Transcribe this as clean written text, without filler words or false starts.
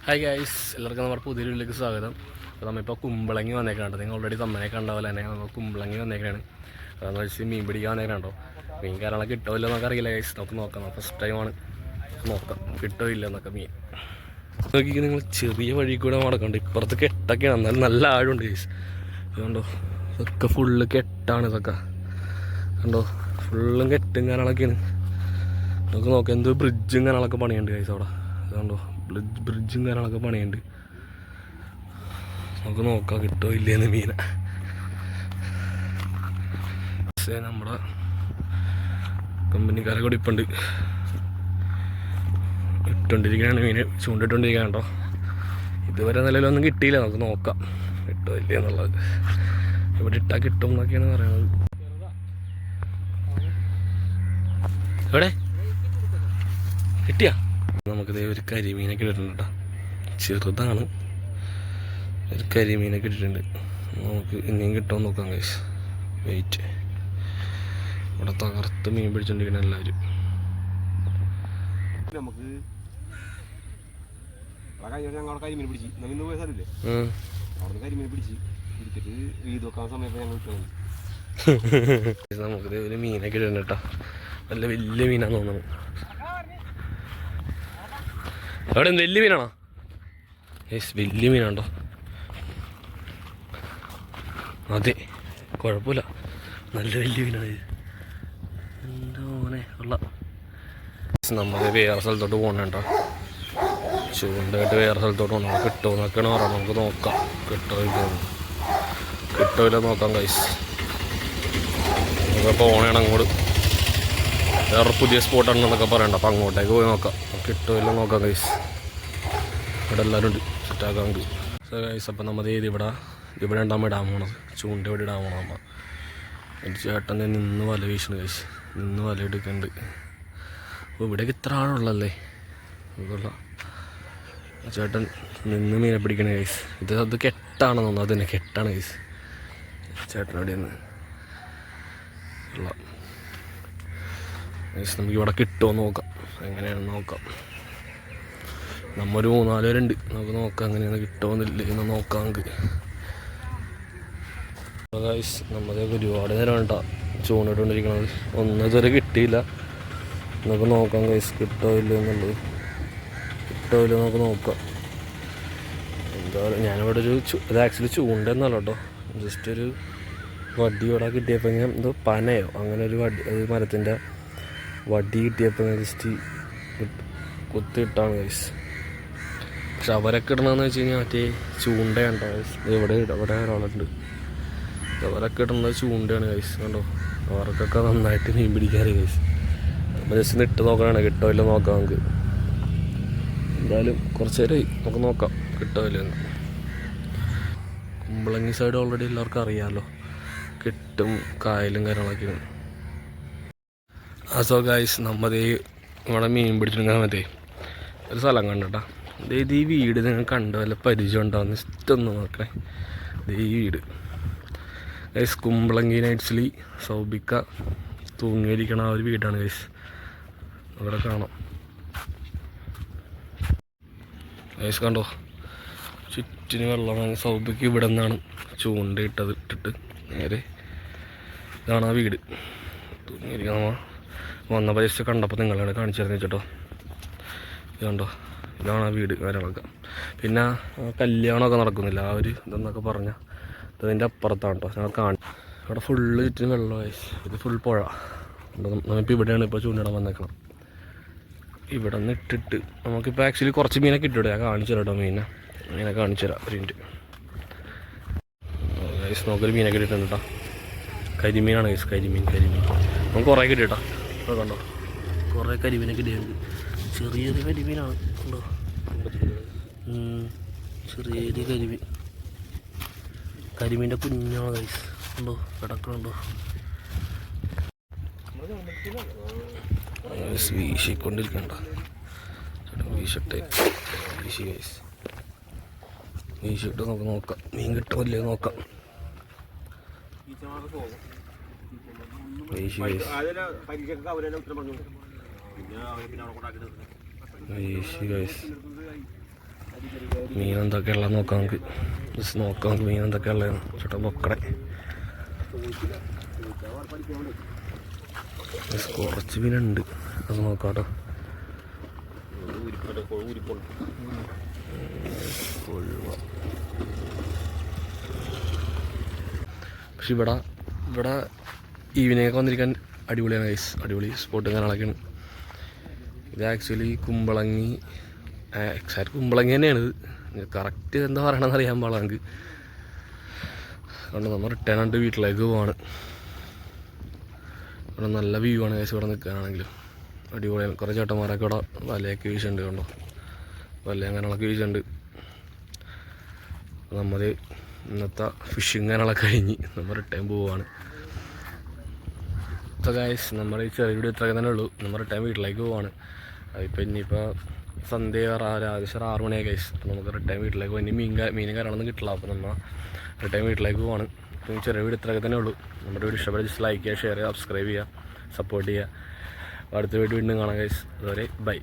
Hi guys, എല്ലാവർക്കും നമ്മുടെ പുതിയ വീട്ടിലേക്ക് സ്വാഗതം. അപ്പോൾ നമ്മളിപ്പോൾ കുമ്പളങ്ങി വന്നേക്കാണ്. നിങ്ങൾ ഓൾറെഡി തമ്മനെ കണ്ട പോലെ തന്നെ നമ്മൾ കുമ്പളങ്ങി വന്നേക്കാണ്. അതെന്ന് വെച്ചാൽ മീൻ പിടിക്കാൻ വന്നേക്കാണ്ടോ. മീൻ കാര്യങ്ങളൊക്കെ കിട്ടുമല്ലോ എന്നൊക്കെ അറിയില്ല ഗൈസ്. നമുക്ക് നോക്കാം. ഫസ്റ്റ് ടൈമാണ് നോക്കാം കിട്ടുമില്ല എന്നൊക്കെ മീൻ നോക്കി. നിങ്ങൾ ചെറിയ വഴി കൂടെ നടക്കണ്ട. ഇപ്പുറത്ത് കെട്ടൊക്കെയാണ്, എന്നാലും നല്ല ആഴുണ്ട് ഗൈസ്. അതുകൊണ്ടോ ഇതൊക്കെ ഫുള്ള് കെട്ടാണ്. ഇതൊക്കെ കണ്ടോ, ഫുള്ളും കെട്ടും കാര്യങ്ങളൊക്കെയാണ്. നമുക്ക് നോക്കാം. എന്തോ ബ്രിഡ്ജും കാര്യങ്ങളൊക്കെ പണിയുണ്ട് ഗൈസ് അവിടെ. അതുകൊണ്ടോ ബ്രിഡ്ജും കാര്യങ്ങളൊക്കെ പണിയുണ്ട്. നമുക്ക് നോക്കാം കിട്ടോ ഇല്ലേന്ന് മീനെ. നമ്മുടെ കമ്പനിക്കാരെ കൂടി ഇപ്പുണ്ട്, ഇട്ടുകൊണ്ടിരിക്കുകയാണ് മീന്, ചൂണ്ടിട്ടുകൊണ്ടിരിക്കുകയാണ് കേട്ടോ. ഇതുവരെ നിലവിലൊന്നും കിട്ടിയില്ല. നമുക്ക് നോക്കാം കിട്ടോ ഇല്ലേ എന്നുള്ളത്. ഇവിടെ ഇട്ടാൽ കിട്ടും എന്നൊക്കെയാണ് പറയുന്നത്. എവിടെ കിട്ടിയാ? നമുക്കിത് ഒരു കരിമീനൊക്കെ ഇട്ടിട്ടുണ്ട് കേട്ടോ. ചെറുതാണ്, ഒരു കരിമീനൊക്കെ ഇട്ടിട്ടുണ്ട്. നമുക്ക് ഇനിയും കിട്ടുമെന്ന് നോക്കാം ഗൈസ്. വെയിറ്റ്. ഇവിടെ തകർത്ത് മീൻ പിടിച്ചോണ്ടിരിക്കണം എല്ലാവരും. നമുക്ക് നമുക്കിത് ഒരു മീനൊക്കെ ഇടുന്നുണ്ട് കേട്ടോ. നല്ല വലിയ മീനാന്ന് തോന്നുന്നു. അവിടെ വലിയ മീനാണോ? യെസ്, വലിയ മീനാണ്ടോ. അതെ, കുഴപ്പമില്ല, നല്ല വലിയ മീനാണ് ഇത്. എന്താ മോനെ ഉള്ള. നമ്മൾ വേറെ സ്ഥലത്തോട്ട് പോകണേട്ടോ. ചൂണ്ടായിട്ട് വേറെ സ്ഥലത്തോട്ട് പോകണം. കിട്ടുമെന്നൊക്കെയാണ് പറയുന്നത്. നമുക്ക് നോക്കാം കിട്ടില്ല നോക്കാം ഗൈസ്. നമുക്ക് പോകണേണ് അങ്ങോട്ട്. വേറെ പുതിയ സ്പോട്ടാണെന്നൊക്കെ പറയണ്ട. അപ്പം അങ്ങോട്ടേക്ക് പോയി നോക്കാം. കിട്ടുമില്ല നോക്കാം ഗൈസ്. ഇവിടെ എല്ലാവരും ഉണ്ട്, സെറ്റാക്കാണ്ട്. സോ ഗൈസ്, അപ്പം നമ്മൾ ഇവിടെ ഉണ്ടാകുമ്പോൾ ഇടാൻ പോണത്. ചൂണ്ട ഇവിടെ ഇടാൻ പോകണം നമ്മൾ. എൻ്റെ ചേട്ടൻ നിന്ന് വല വീശണ് ഗൈസ്. നിന്ന് വല എടുക്കുന്നുണ്ട്. അപ്പോൾ ഇവിടേക്ക് ഇത്ര ആളുള്ളല്ലേ. അതുകൊള്ള ചേട്ടൻ നിന്ന് മീനെ പിടിക്കണേ ഗൈസ്. അത് കെട്ടാണെന്ന് തോന്നുന്നു. അത് തന്നെ കെട്ടാണ് ഗൈസ്. ചേട്ടൻ അവിടെ നിന്ന് ഉള്ള ഗൈസ്. നമുക്ക് ഇവിടെ കിട്ടുമോ നോക്കാം, എങ്ങനെയാണെന്ന് നോക്കാം. നമ്മൊരു 3-4 പേരുണ്ട്. നമുക്ക് നോക്കാം എങ്ങനെയാണ് കിട്ടുമെന്നില്ല എന്ന് നോക്കാം നമുക്ക്. ഗൈസ്, നമ്മളൊക്കെ ഒരുപാട് നേരം വേണ്ട ചൂണ്ടിട്ടുകൊണ്ടിരിക്കണത്. ഒന്നും ഇതുവരെ കിട്ടിയില്ല. നമുക്ക് നോക്കാം ഗൈസ് കിട്ടോ ഇല്ല എന്നുള്ളത്. കിട്ടോ ഇല്ല നമുക്ക് നോക്കാം. എന്താ ഞാനിവിടെ ഇത് ആക്ച്വലി ചൂണ്ടെന്നല്ല കേട്ടോ. ജസ്റ്റ് ഒരു വടി ഇവിടെ കിട്ടിയപ്പോൾ ഞാൻ എന്തോ പനയോ അങ്ങനെ ഒരു വടി, ഒരു മരത്തിൻ്റെ വടി കിട്ടിയപ്പോൾ ഞാൻ ജസ്റ്റ് കുത്തിയിട്ടാണ് ഗൈസ്. പക്ഷെ അവരൊക്കെ ഇടണമെന്ന് വെച്ച് കഴിഞ്ഞാൽ മറ്റേ ചൂണ്ടയാണ് ഗൈസ്. ഇവിടെ ഒരാളുണ്ട്. അവരൊക്കെ ഇടുന്നത് ചൂണ്ടയാണ് ഗൈസ്. കണ്ടോ, അവർക്കൊക്കെ നന്നായിട്ട് മീൻ പിടിക്കാറ് ഗൈസ്. നമ്മൾ ജസ്റ്റ് ഇട്ട് നോക്കാനാണ്. കിട്ടോ ഇല്ല നോക്കാം നമുക്ക്. എന്തായാലും കുറച്ച് നേരമായി, നമുക്ക് നോക്കാം കിട്ടോ ഇല്ലെന്ന്. കുമ്പളങ്ങി സൈഡ് ഓൾറെഡി എല്ലാവർക്കും അറിയാമല്ലോ. കിട്ടും കായലും കാര്യങ്ങളൊക്കെയാണ്. സോ ഗൈസ്, നമ്മത് ഇവിടെ മീൻ പിടിച്ചിട്ടുണ്ടെങ്കിൽ മതി ഒരു സ്ഥലം കണ്ടോട്ടാ. ഇത് ഈ വീട് നിങ്ങൾ കണ്ടോ, വല്ല പരിചയം ഉണ്ടാകുന്ന ഇഷ്ടമൊന്നും നോക്കണേ. ഇത് ഈ വീട് ഗൈസ് കുമ്പളങ്ങി നൈറ്റ്സിലി സൗബിക്ക തൂങ്ങിയിരിക്കണ ആ ഒരു വീടാണ് ഗൈസ്. അവിടെ കാണാം ഗൈസ്. കണ്ടോ, ചുറ്റിന് വെള്ളമാണ്. സൗബിക്ക് ഇവിടെ നിന്നാണ് ഇട്ടിട്ട് നേരെ ഇതാണ് ആ വീട്. തൂങ്ങിയിരിക്കണം. നമ്മൾ വന്നപ്പോൾ ജസ്റ്റ് കണ്ടപ്പോൾ നിങ്ങളാണ് കാണിച്ചു തരുന്നത് വെച്ചിട്ടോ. ഇത് കണ്ടോ, ഇതാണ് ആ വീട് കാര്യങ്ങളൊക്കെ. പിന്നെ കല്യാണമൊക്കെ നടക്കുന്നില്ല ആ ഒരു ഇതെന്നൊക്കെ പറഞ്ഞാൽ അതിൻ്റെ അപ്പുറത്താണ് കേട്ടോ. ഞങ്ങൾ അവിടെ ഫുള്ള് ചുറ്റിന് വെള്ളമായി. ഇത് ഫുൾ പുഴ. നമ്മളിപ്പോൾ ഇവിടെയാണ് ഇപ്പോൾ ചൂണ്ടിടാൻ വന്നേക്കണം. ഇവിടെ നിന്ന് ഇട്ടിട്ട് നമുക്കിപ്പോൾ ആക്ച്വലി കുറച്ച് മീനൊക്കെ ഇട്ടിട്ട് ഞാൻ കാണിച്ചു തരാം കേട്ടോ. മീനെ കാണിച്ചു തരാം ഒരു മിനിറ്റ് ഗൈസ്. നമുക്കൊരു മീനൊക്കെ ഇട്ടിട്ടുണ്ട് കേട്ടോ. കരിമീനാണ് ഗൈസ്. കരിമീൻ നമുക്ക് കുറേ കിട്ടിയിട്ടാ. അപ്പോൾ കണ്ടോ, കുറേ കരിമീനൊക്കെ ഇട്ടിട്ടുണ്ട്. ചെറിയൊരു കരിമീനാണ് കണ്ടോ. ചെറിയൊരു കരിമീൻ്റെ കുഞ്ഞാണ് ഗൈസ്. ഉണ്ടോ, കിടക്കണുണ്ടോ. വീശിക്കൊണ്ടിരിക്കണ്ട. വീശിട്ട് ഗൈസ്. വീശിട്ട് നമുക്ക് നോക്കാം മീൻ കിട്ടുമല്ലേ നോക്കാം. വീശി ഗൈസ്. വീശി ഗൈസ്. മീൻ എന്തൊക്കെ ഉള്ളത് നോക്കാം നമുക്ക്. ജസ്റ്റ് നോക്കാം നമുക്ക് മീൻ എന്തൊക്കെ ഉള്ളതെന്ന്. ചേട്ടാ പൊക്കടെ കുറച്ച് മീനുണ്ട്, അത് നോക്കാം കേട്ടോ. പക്ഷെ ഇവിടെ ഈവനിങ്ങൊക്കെ വന്നിരിക്കാൻ അടിപൊളിയാണ് ഗൈസ്. അടിപൊളി സ്പോട്ടും കാര്യങ്ങളൊക്കെയാണ്. ഇത് ആക്ച്വലി കുമ്പളങ്ങി, എക്സാക്ട് കുമ്പളങ്ങി തന്നെയാണ് ഇത്. കറക്റ്റ് എന്താ പറയണമെന്ന് അറിയാൻ പാടില്ല നമുക്ക്. അതുകൊണ്ട് നമ്മൾ റിട്ടേൺ ആയിട്ട് വീട്ടിലേക്ക് പോവാണ്. ഇവിടെ നല്ല വ്യൂ ആണ് ഗൈസ്. ഇവിടെ നിൽക്കാനാണെങ്കിലും അടിപൊളിയാണ്. കുറേ ചേട്ടന്മാരൊക്കെ ഇവിടെ വലയൊക്കെ വീശുന്നുണ്ട്. കണ്ടോ, വല അങ്ങനെയുള്ളൊക്കെ വീശുന്നുണ്ട്. നമ്മൾ ഇന്നത്തെ ഫിഷിങ് അങ്ങനെയുള്ളൊക്കെ കഴിഞ്ഞ് നമ്മൾ റിട്ടേൺ പോവുകയാണ്. ഇപ്പോൾ ഗൈസ് നമ്മുടെ ഈ ചെറിയ വീഡിയോ ഇത്രയൊക്കെ തന്നെ ഉള്ളൂ. നമ്മൾ റിട്ടേൺ വീട്ടിലേക്ക് പോവാണ്. അതിപ്പോൾ ഇനിയിപ്പോൾ സന്ധ്യ ഏകദേശം 6 മണിയായി ഗൈസ്. അപ്പോൾ നമുക്ക് റിട്ടേൺ വീട്ടിലേക്ക് പോയി. ഇനി മീനും കാര്യങ്ങളൊന്നും കിട്ടില്ല. അപ്പോൾ നമ്മൾ റിട്ടേൺ വീട്ടിലേക്ക് പോവാണ്. അപ്പോൾ ഈ ചെറിയ വീഡിയോ ഇത്രയൊക്കെ തന്നെ ഉള്ളൂ. നമ്മുടെ വീഡിയോ ഇഷ്ടപ്പെട്ട ജസ്റ്റ് ലൈക്ക് ചെയ്യുക, ഷെയർ ചെയ്യുക, സബ്സ്ക്രൈബ് ചെയ്യുക, സപ്പോർട്ട് ചെയ്യുക. അടുത്ത വീഡിയോ വീണ്ടും കാണാം ഗൈസ്. അതുവരെ ബൈ.